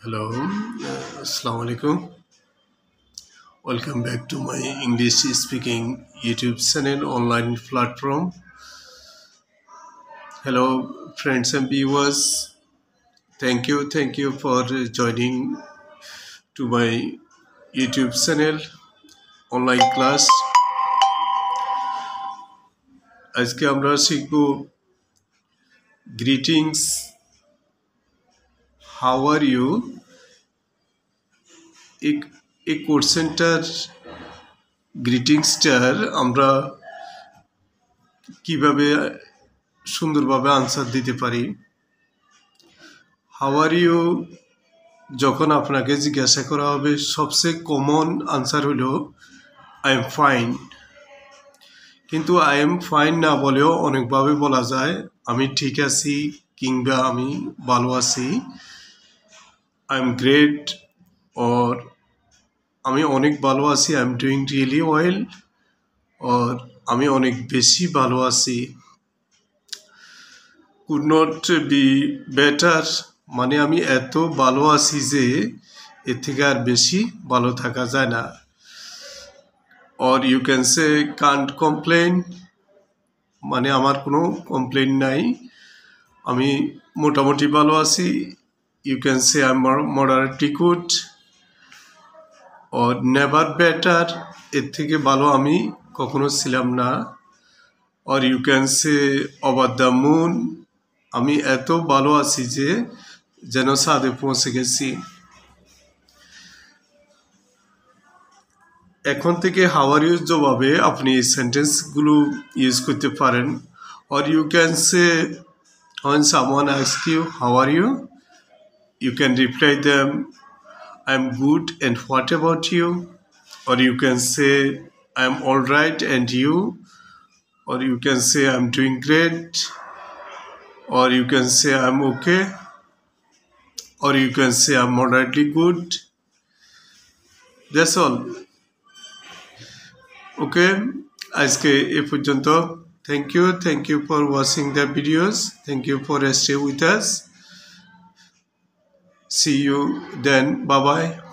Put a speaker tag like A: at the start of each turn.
A: Hello, Assalamu alaikum. Welcome back to my English speaking YouTube channel online platform. Hello, friends and viewers. Thank you for joining to my YouTube channel online class. আজকে আমরা শিখব greetings. How are you? এই কোশ্চেনটার গ্রিটিংসটার আমরা কিভাবে সুন্দরভাবে answer দিতে পারি। How are you যখন আপনাকে জিজ্ঞাসা করা হবে সবচেয়ে কমন আনসার হলো আই এম ফাইন, কিন্তু আই এম ফাইন না বলেও অনেকভাবে বলা যায় আমি ঠিক আছি কিংবা আমি ভালো আছি। আই এম গ্রেট অর আমি অনেক ভালো আছি, I am doing really well, or আমি অনেক বেশি ভালো আছি। কুড নট বি বেটার মানে আমি এত ভালো আছি যে এর থেকে আর বেশি ভালো থাকা যায় না। Or you can say can't complain মানে আমার কোনো কমপ্লেন নাই, আমি মোটামুটি ভালো আছি। You can say I am moderately good. Or never better এর থেকে ভালো আমি কখনো ছিলাম না। Or you can say over the moon আমি এত ভালো আছি যে যেন চাঁদে পৌঁছে গেছি। এখন থেকে হাউ আর ইউর জবাবে আপনি এই সেন্টেন্সগুলো ইউজ করতে পারেন। Or you can say when someone asks you how are you, you can reply them I'm good and what about you? Or you can say I'm all right and you? Or you can say I'm doing great. Or you can say I'm okay. Or you can say I'm moderately good. That's all. Okay, আজকে এ পর্যন্ত। Thank you for watching the videos. Thank you for staying with us. See you then. Bye bye.